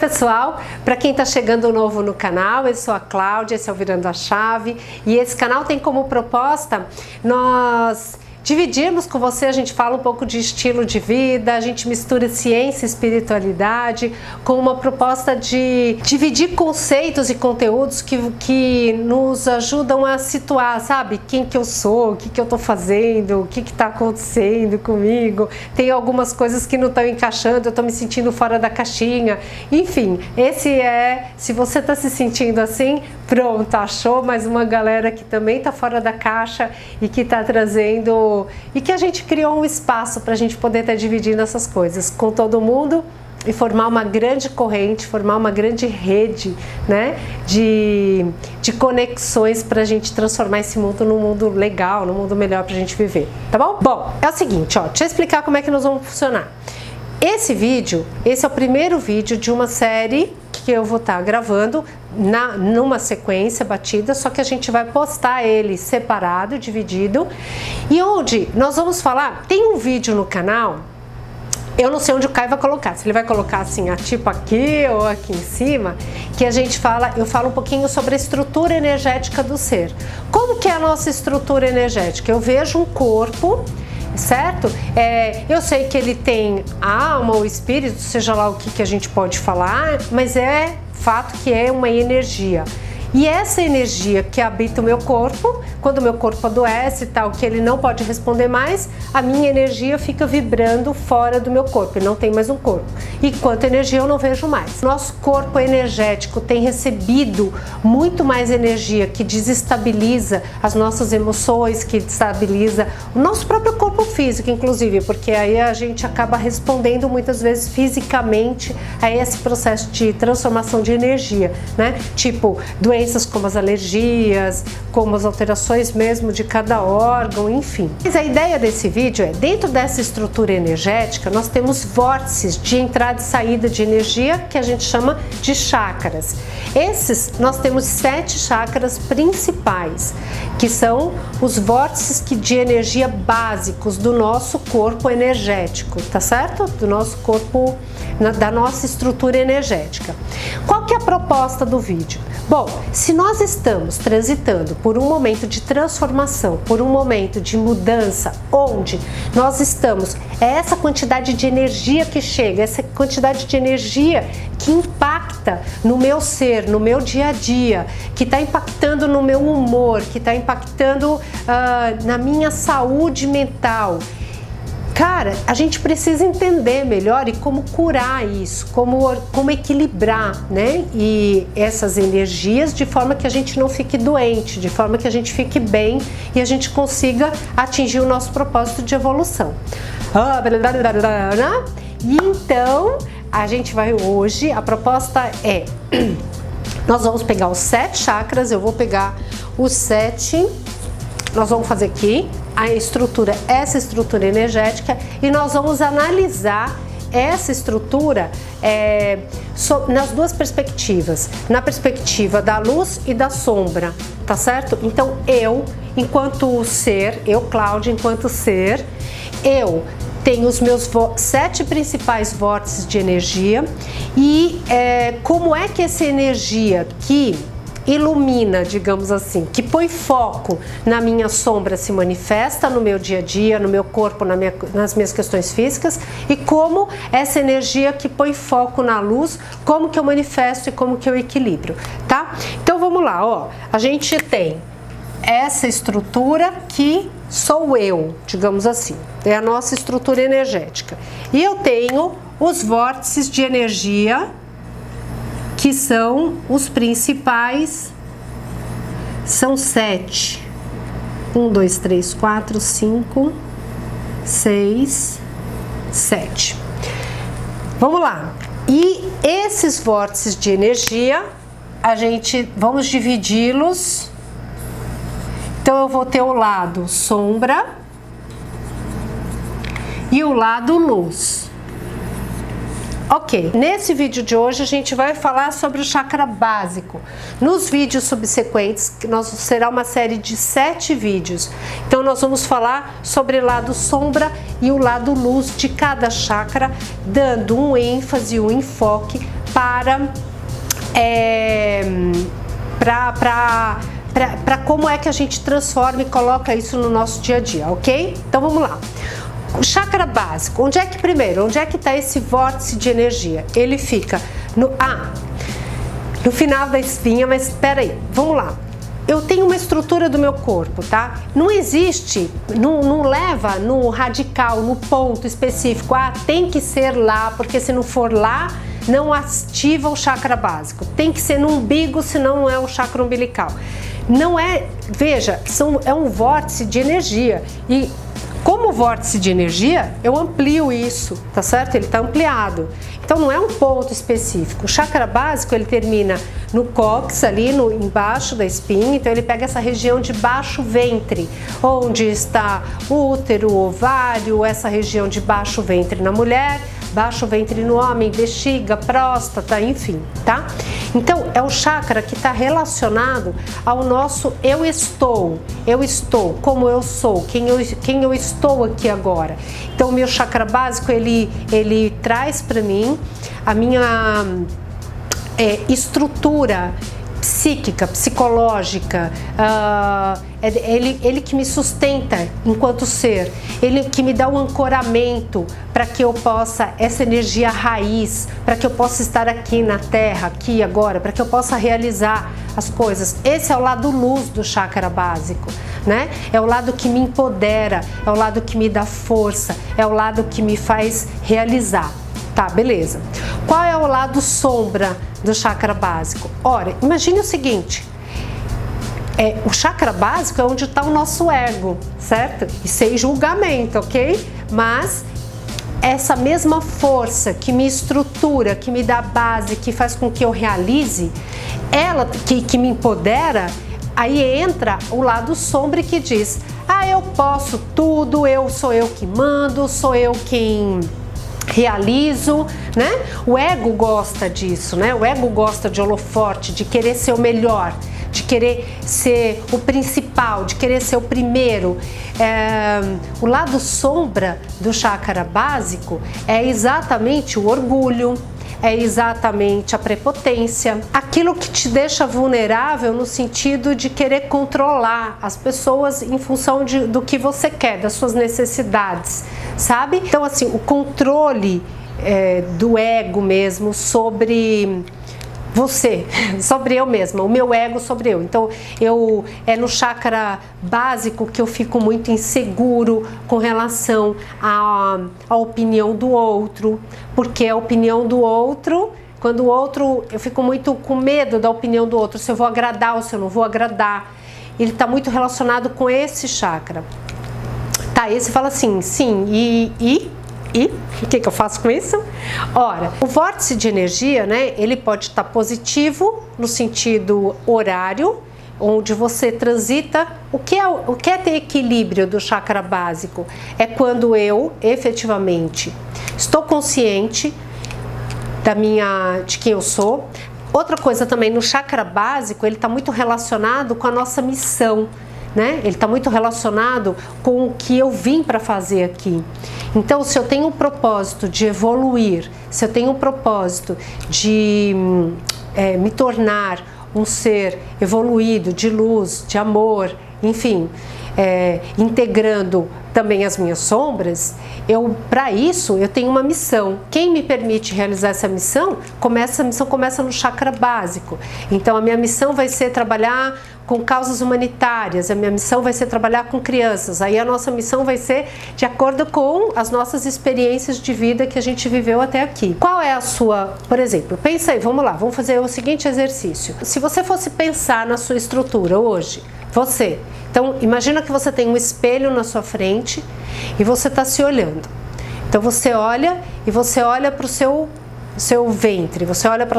pessoal, para quem está chegando novo no canal, eu sou a Cláudia, esse é o Virando a Chave e esse canal tem como proposta nós dividirmos com você, a gente fala um pouco de estilo de vida, a gente mistura ciência e espiritualidade com uma proposta de dividir conceitos e conteúdos que nos ajudam a situar, sabe? Quem que eu sou, o que que eu tô fazendo, o que que tá acontecendo comigo. Tem algumas coisas que não estão encaixando, eu tô me sentindo fora da caixinha. Enfim, se você tá se sentindo assim, pronto, achou mais uma galera que também tá fora da caixa e que tá trazendo e que a gente criou um espaço para a gente poder estar dividindo essas coisas com todo mundo e formar uma grande corrente, formar uma grande rede, né, de conexões para a gente transformar esse mundo num mundo legal, num mundo melhor para a gente viver, tá bom? Bom, é o seguinte, ó, deixa eu explicar como é que nós vamos funcionar. Esse é o primeiro vídeo de uma série que eu vou estar gravando numa sequência batida, só que a gente vai postar ele separado, dividido, e onde nós vamos falar, tem um vídeo no canal, eu não sei onde o Caio vai colocar, se ele vai colocar assim, tipo aqui ou aqui em cima, que eu falo um pouquinho sobre a estrutura energética do ser. Como que é a nossa estrutura energética? Eu vejo um corpo, certo? Eu sei que ele tem alma ou espírito, seja lá o que a gente pode falar, mas é fato que é uma energia. E essa energia que habita o meu corpo, quando o meu corpo adoece e tal, que ele não pode responder mais, a minha energia fica vibrando fora do meu corpo, e não tem mais um corpo. E quanto energia eu não vejo mais. Nosso corpo energético tem recebido muito mais energia que desestabiliza as nossas emoções, que desestabiliza o nosso próprio corpo físico, inclusive, porque aí a gente acaba respondendo muitas vezes fisicamente a esse processo de transformação de energia, né? Tipo, doenças como as alergias, como as alterações mesmo de cada órgão, enfim. Mas a ideia desse vídeo é, dentro dessa estrutura energética, nós temos vórtices de entrada e saída de energia, que a gente chama de chakras. Nós temos 7 chakras principais, que são os vórtices de energia básicos do nosso corpo energético, tá certo? Do nosso corpo, da nossa estrutura energética. Qual que é a proposta do vídeo? Bom, se nós estamos transitando por um momento de transformação, por um momento de mudança, onde nós estamos, essa quantidade de energia que chega, essa quantidade de energia que impacta no meu ser, no meu dia a dia, que está impactando no meu humor, que está impactando na minha saúde mental. Cara, a gente precisa entender melhor e como curar isso, como equilibrar, né? E essas energias de forma que a gente não fique doente, de forma que a gente fique bem e a gente consiga atingir o nosso propósito de evolução. E então, a gente vai hoje, a proposta é, nós vamos pegar os 7 chakras, eu vou pegar os 7, nós vamos fazer aqui essa estrutura energética e nós vamos analisar essa estrutura nas duas perspectivas, na perspectiva da luz e da sombra, tá certo? Então enquanto ser, Cláudia, enquanto ser, eu tenho os meus 7 principais vórtices de energia e como é que essa energia que ilumina, digamos assim, que põe foco na minha sombra se manifesta no meu dia a dia, no meu corpo, nas minhas questões físicas, e como essa energia que põe foco na luz, como que eu manifesto e como que eu equilibro, tá? Então vamos lá, ó, a gente tem essa estrutura que sou eu, digamos assim, é a nossa estrutura energética, e eu tenho os vórtices de energia que são os principais, são 7. 1, 2, 3, 4, 5, 6, 7. Vamos lá. E esses vórtices de energia, vamos dividi-los. Então eu vou ter o lado sombra e o lado luz. Ok, nesse vídeo de hoje a gente vai falar sobre o chakra básico. Nos vídeos subsequentes, será uma série de 7 vídeos. Então nós vamos falar sobre o lado sombra e o lado luz de cada chakra, dando um ênfase, um enfoque para como é que a gente transforma e coloca isso no nosso dia a dia, ok? Então vamos lá. O chakra básico, onde é que está esse vórtice de energia? Ele fica no final da espinha, mas espera aí, vamos lá. Eu tenho uma estrutura do meu corpo, tá? Não existe, não leva no radical, no ponto específico, tem que ser lá, porque se não for lá, não ativa o chakra básico. Tem que ser no umbigo, senão não é o chakra umbilical. Não é, veja, é um vórtice de energia e como vórtice de energia, eu amplio isso, tá certo? Ele está ampliado. Então não é um ponto específico. O chakra básico, ele termina no cóccix, ali embaixo da espinha, então ele pega essa região de baixo ventre, onde está o útero, o ovário, essa região de baixo ventre na mulher, baixo ventre no homem, bexiga, próstata, enfim, tá? Então, é o chakra que está relacionado ao nosso eu estou, como eu sou, quem eu estou aqui agora. Então, o meu chakra básico, ele traz para mim a minha estrutura psíquica, psicológica, ele que me sustenta enquanto ser, ele que me dá um ancoramento para que eu possa, essa energia raiz, para que eu possa estar aqui na Terra, aqui agora, para que eu possa realizar as coisas. Esse é o lado luz do chakra básico, né? É o lado que me empodera, é o lado que me dá força, é o lado que me faz realizar. Tá, beleza. Qual é o lado sombra do chakra básico? Ora, imagine o seguinte, o chakra básico é onde está o nosso ego, certo? E sem julgamento, ok? Mas essa mesma força que me estrutura, que me dá base, que faz com que eu realize, ela que me empodera, aí entra o lado sombra que diz, eu posso tudo, sou eu que mando, sou eu quem realizo, né? O ego gosta disso, né? O ego gosta de holofote, de querer ser o melhor, de querer ser o principal, de querer ser o primeiro. O lado sombra do chakra básico é exatamente o orgulho, é exatamente a prepotência, aquilo que te deixa vulnerável no sentido de querer controlar as pessoas em função do que você quer, das suas necessidades, sabe? Então, assim, o controle do ego mesmo sobre você, sobre eu mesma, o meu ego sobre eu. Então, é no chakra básico que eu fico muito inseguro com relação à opinião do outro, porque a opinião do outro, quando o outro, eu fico muito com medo da opinião do outro, se eu vou agradar ou se eu não vou agradar. Ele está muito relacionado com esse chakra. Tá, esse fala assim, sim, e o que eu faço com isso? Ora, o vórtice de energia, né, ele pode estar positivo no sentido horário, onde você transita. O que é ter equilíbrio do chakra básico? É quando eu, efetivamente, estou consciente de quem eu sou. Outra coisa também, no chakra básico, ele está muito relacionado com a nossa missão, né? Ele está muito relacionado com o que eu vim para fazer aqui. Então, se eu tenho um propósito de evoluir, se eu tenho um propósito de me tornar um ser evoluído, de luz, de amor, enfim, integrando também as minhas sombras, para isso eu tenho uma missão. Quem me permite realizar essa missão? A missão começa no chakra básico. Então a minha missão vai ser trabalhar com causas humanitárias, a minha missão vai ser trabalhar com crianças, aí a nossa missão vai ser de acordo com as nossas experiências de vida que a gente viveu até aqui. Qual é a sua, por exemplo, pensa aí, vamos lá, vamos fazer o seguinte exercício. Se você fosse pensar na sua estrutura hoje, então imagina que você tem um espelho na sua frente e você está se olhando. Então você olha e você olha para o seu ventre, você olha para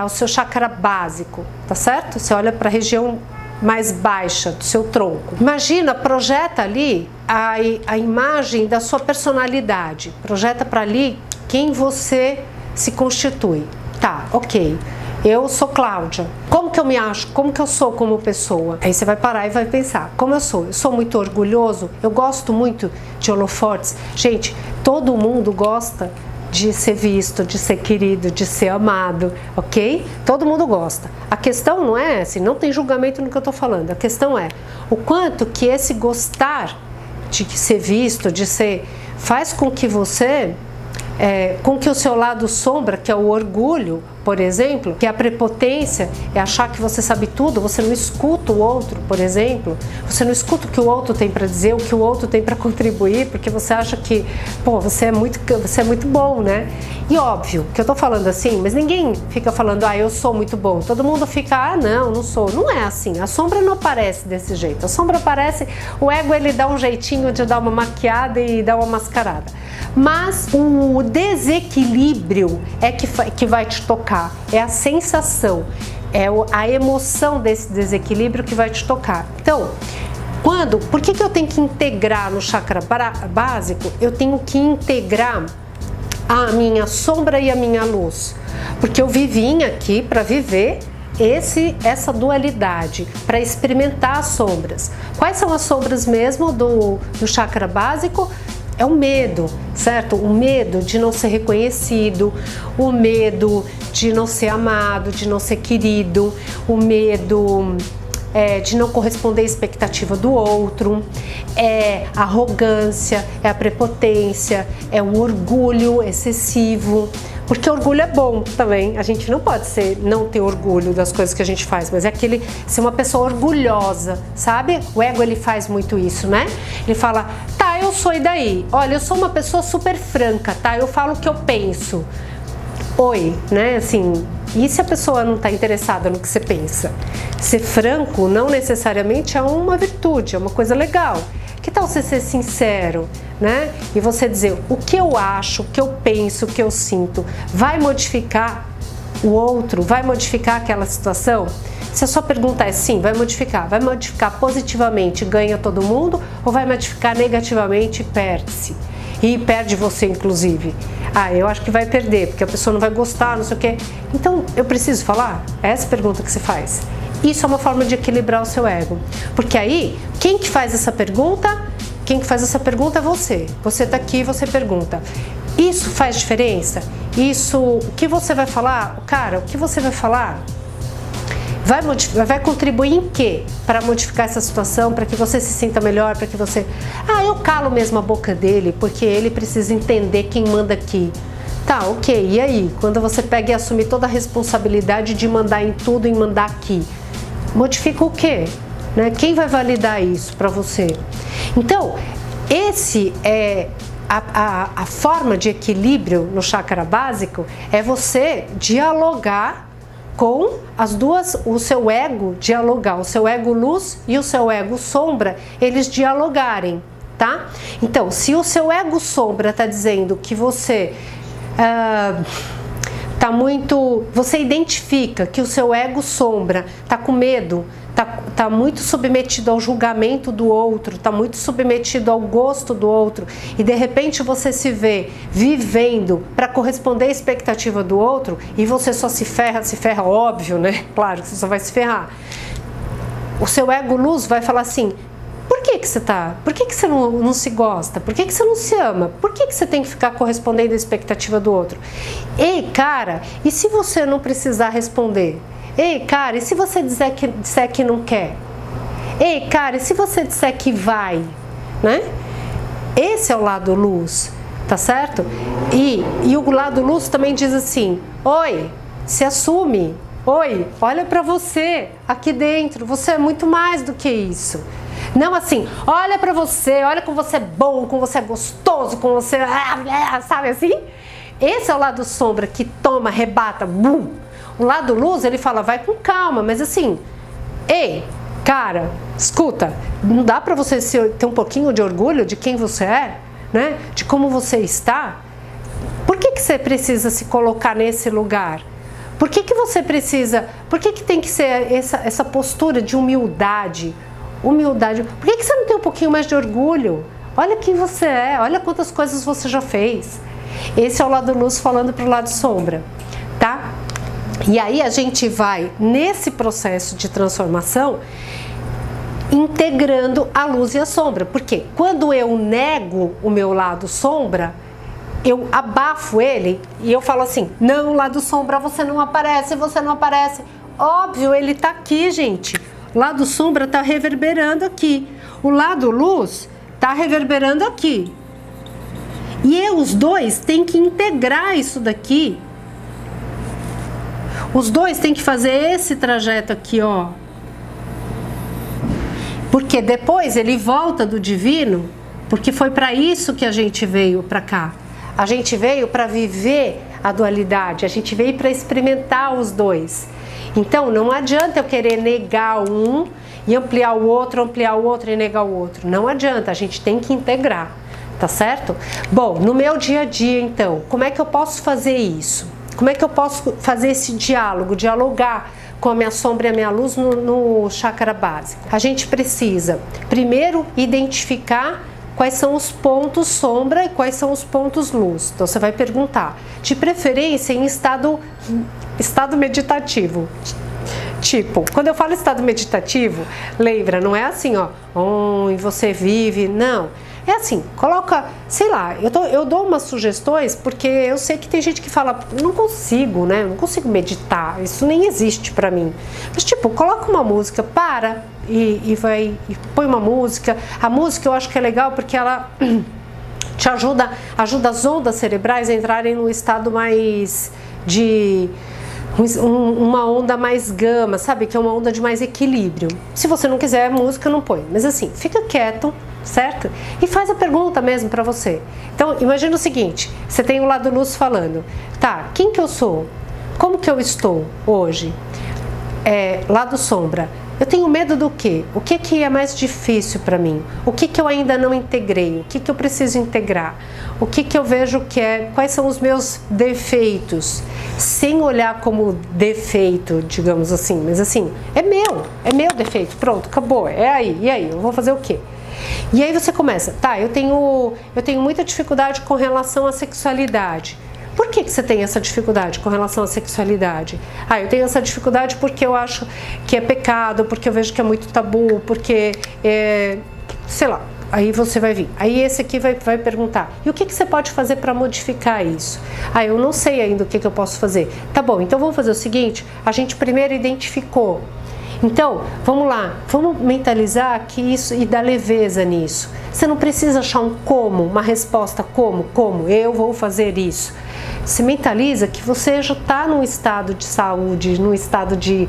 o seu chakra básico, tá certo? Você olha para a região mais baixa do seu tronco. Imagina, projeta ali a imagem da sua personalidade, projeta para ali quem você se constitui. Tá, ok. Eu sou Cláudia. Como que eu me acho? Como que eu sou como pessoa? Aí você vai parar e vai pensar, como eu sou? Eu sou muito orgulhoso, eu gosto muito de holofotes. Gente, todo mundo gosta de ser visto, de ser querido, de ser amado, ok? Todo mundo gosta. A questão não é assim, não tem julgamento no que eu tô falando. A questão é o quanto que esse gostar de ser visto, de ser, faz com que você, com que o seu lado sombra, que é o orgulho, por exemplo, que é a prepotência, é achar que você sabe tudo, você não escuta o outro, por exemplo, você não escuta o que o outro tem para dizer, o que o outro tem para contribuir, porque você acha que, pô, você é muito bom, né? E óbvio que eu tô falando assim, mas ninguém fica falando, eu sou muito bom. Todo mundo fica, não sou. Não é assim. A sombra não aparece desse jeito. A sombra aparece, o ego ele dá um jeitinho de dar uma maquiada e dar uma mascarada. Mas o desequilíbrio é que vai te tocar, é a sensação, é a emoção desse desequilíbrio que vai te tocar. Então, por que eu tenho que integrar no chakra básico? Eu tenho que integrar a minha sombra e a minha luz, porque eu vim aqui para viver essa dualidade, para experimentar as sombras. Quais são as sombras mesmo do chakra básico? É o medo, certo? O medo de não ser reconhecido, o medo de não ser amado, de não ser querido, o medo de não corresponder à expectativa do outro, é a arrogância, é a prepotência, é o orgulho excessivo. Porque orgulho é bom também, a gente não pode não ter orgulho das coisas que a gente faz, mas é ser uma pessoa orgulhosa, sabe? O ego ele faz muito isso, né? Ele fala, tá, eu sou e daí? Olha, eu sou uma pessoa super franca, tá? Eu falo o que eu penso. Oi, né? Assim, e se a pessoa não está interessada no que você pensa? Ser franco não necessariamente é uma virtude, é uma coisa legal. Que tal você ser sincero, né? E você dizer o que eu acho, o que eu penso, o que eu sinto, vai modificar o outro, vai modificar aquela situação? Se a sua pergunta é sim, vai modificar positivamente, ganha todo mundo, ou vai modificar negativamente e perde-se? E perde você, inclusive. Eu acho que vai perder, porque a pessoa não vai gostar, não sei o quê. Então, eu preciso falar? É essa pergunta que você faz. Isso é uma forma de equilibrar o seu ego. Porque aí, quem que faz essa pergunta? Quem que faz essa pergunta é você. Você tá aqui e você pergunta. Isso faz diferença? O que você vai falar? Cara, o que você vai falar? Vai contribuir em quê? Para modificar essa situação, para que você se sinta melhor, para que você... eu calo mesmo a boca dele, porque ele precisa entender quem manda aqui. Tá, ok, e aí? Quando você pega e assume toda a responsabilidade de mandar em tudo e mandar aqui, modifica o quê? Né? Quem vai validar isso para você? Então, esse é a forma de equilíbrio no chakra básico, é você dialogar com as duas, o seu ego dialogar, o seu ego luz e o seu ego sombra, eles dialogarem, tá? Então, se o seu ego sombra está dizendo que você você identifica que o seu ego sombra está com medo, tá muito submetido ao julgamento do outro, tá muito submetido ao gosto do outro, e de repente você se vê vivendo para corresponder à expectativa do outro, e você só se ferra, óbvio, né? Claro que você só vai se ferrar. O seu ego luz vai falar assim: por que você não se gosta? Por que você não se ama? Por que você tem que ficar correspondendo à expectativa do outro? Ei, cara, e se você não precisar responder? Ei, cara, e se você disser que não quer? Ei, cara, e se você disser que vai? Né? Esse é o lado luz, tá certo? E o lado luz também diz assim: oi, se assume. Oi, olha pra você aqui dentro. Você é muito mais do que isso. Não assim, olha pra você, olha como você é bom, como você é gostoso, como você... sabe assim? Esse é o lado sombra que toma, arrebata, bum. O lado luz, ele fala, vai com calma, mas assim, ei, cara, escuta, não dá pra você ter um pouquinho de orgulho de quem você é, né? De como você está? Por que você precisa se colocar nesse lugar? Por que você precisa, por que tem que ser essa postura de humildade? Por que você não tem um pouquinho mais de orgulho? Olha quem você é, olha quantas coisas você já fez. Esse é o lado luz falando pro lado sombra, tá? E aí a gente vai, nesse processo de transformação, integrando a luz e a sombra. Porque quando eu nego o meu lado sombra, eu abafo ele e eu falo assim, não, lado sombra, você não aparece, você não aparece. Óbvio, ele tá aqui, gente. O lado sombra tá reverberando aqui. O lado luz tá reverberando aqui. E os dois têm que integrar isso daqui. Os dois têm que fazer esse trajeto aqui, ó. Porque depois ele volta do divino, porque foi para isso que a gente veio para cá. A gente veio para viver a dualidade, a gente veio para experimentar os dois. Então não adianta eu querer negar um e ampliar o outro e negar o outro. Não adianta, a gente tem que integrar, tá certo? Bom, no meu dia a dia então, como é que eu posso fazer isso? Como é que eu posso fazer esse diálogo, dialogar com a minha sombra e a minha luz no chakra básico? A gente precisa primeiro identificar quais são os pontos sombra e quais são os pontos luz. Então você vai perguntar, de preferência em estado meditativo. Tipo, quando eu falo estado meditativo, lembra, não é assim, ó, onde você vive, não. É assim, coloca, sei lá, eu dou umas sugestões porque eu sei que tem gente que fala, não consigo, né? Não consigo meditar, isso nem existe pra mim. Mas tipo, coloca uma música, para e põe uma música. A música eu acho que é legal porque ela te ajuda as ondas cerebrais a entrarem num estado mais de uma onda mais gama, sabe? Que é uma onda de mais equilíbrio. Se você não quiser música, não põe. Mas assim, fica quieto, certo? E faz a pergunta mesmo para você. Então, imagina o seguinte, você tem o lado luz falando, tá, quem que eu sou? Como que eu estou hoje? Lado sombra, eu tenho medo do quê? O que que é mais difícil para mim? O que que eu ainda não integrei? O que que eu preciso integrar? O que que eu vejo que quais são os meus defeitos? Sem olhar como defeito, digamos assim, mas assim, é meu defeito, pronto, acabou, e aí, eu vou fazer o quê? E aí você começa, tá, eu tenho muita dificuldade com relação à sexualidade. Por que você tem essa dificuldade com relação à sexualidade? Ah, eu tenho essa dificuldade porque eu acho que é pecado, porque eu vejo que é muito tabu, porque sei lá, aí você vai vir. Aí esse aqui vai perguntar, e o que você pode fazer para modificar isso? Ah, eu não sei ainda o que eu posso fazer. Tá bom, então vamos fazer o seguinte, a gente primeiro identificou. Então, vamos lá, vamos mentalizar que isso e dar leveza nisso. Você não precisa achar um como, uma resposta como, eu vou fazer isso. Você mentaliza que você já está num estado de saúde, num estado de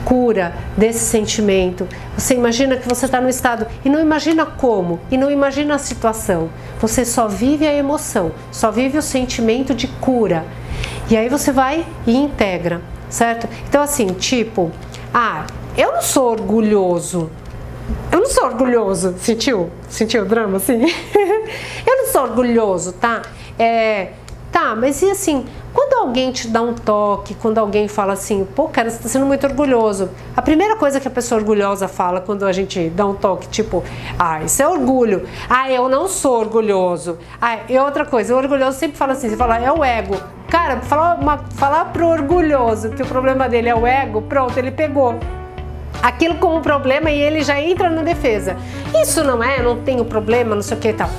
cura desse sentimento. Você imagina que você está no estado e não imagina como, e não imagina a situação. Você só vive a emoção, só vive o sentimento de cura. E aí você vai e integra, certo? Então assim, tipo, eu não sou orgulhoso. Eu não sou orgulhoso. Sentiu o drama assim? Eu não sou orgulhoso, tá? Tá, mas e assim, quando alguém te dá um toque, quando alguém fala assim, pô, cara, você tá sendo muito orgulhoso. A primeira coisa que a pessoa orgulhosa fala quando a gente dá um toque, tipo, isso é orgulho. Eu não sou orgulhoso. E outra coisa, o orgulhoso sempre fala assim, você fala, é o ego. Cara, falar pro orgulhoso que o problema dele é o ego, pronto, ele pegou aquilo como problema e ele já entra na defesa. Isso não tenho problema, não sei o que e tal.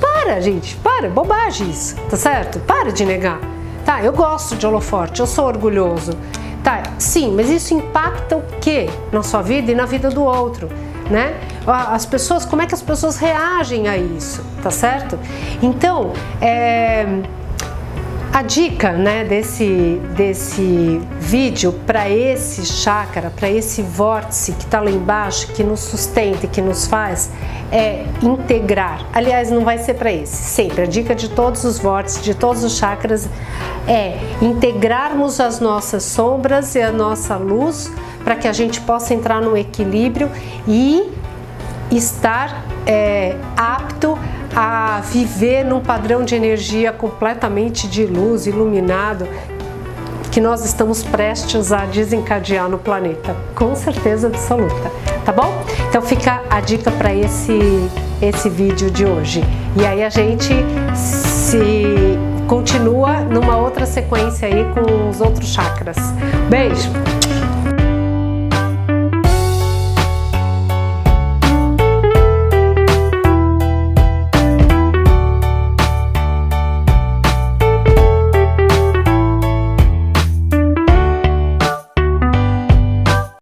Para, gente, bobagem isso, tá certo? Para de negar. Tá, eu gosto de holoforte, eu sou orgulhoso. Tá, sim, mas isso impacta o quê? Na sua vida e na vida do outro, né? As pessoas, como é que as pessoas reagem a isso, tá certo? Então, a dica, né, desse vídeo para esse chakra, para esse vórtice que está lá embaixo, que nos sustenta e que nos faz integrar. Aliás, não vai ser para esse, sempre. A dica de todos os vórtices, de todos os chakras é integrarmos as nossas sombras e a nossa luz para que a gente possa entrar no equilíbrio e estar apto a viver num padrão de energia completamente de luz, iluminado, que nós estamos prestes a desencadear no planeta, com certeza absoluta, tá bom? Então fica a dica para esse vídeo de hoje. E aí a gente continua numa outra sequência aí com os outros chakras. Beijo!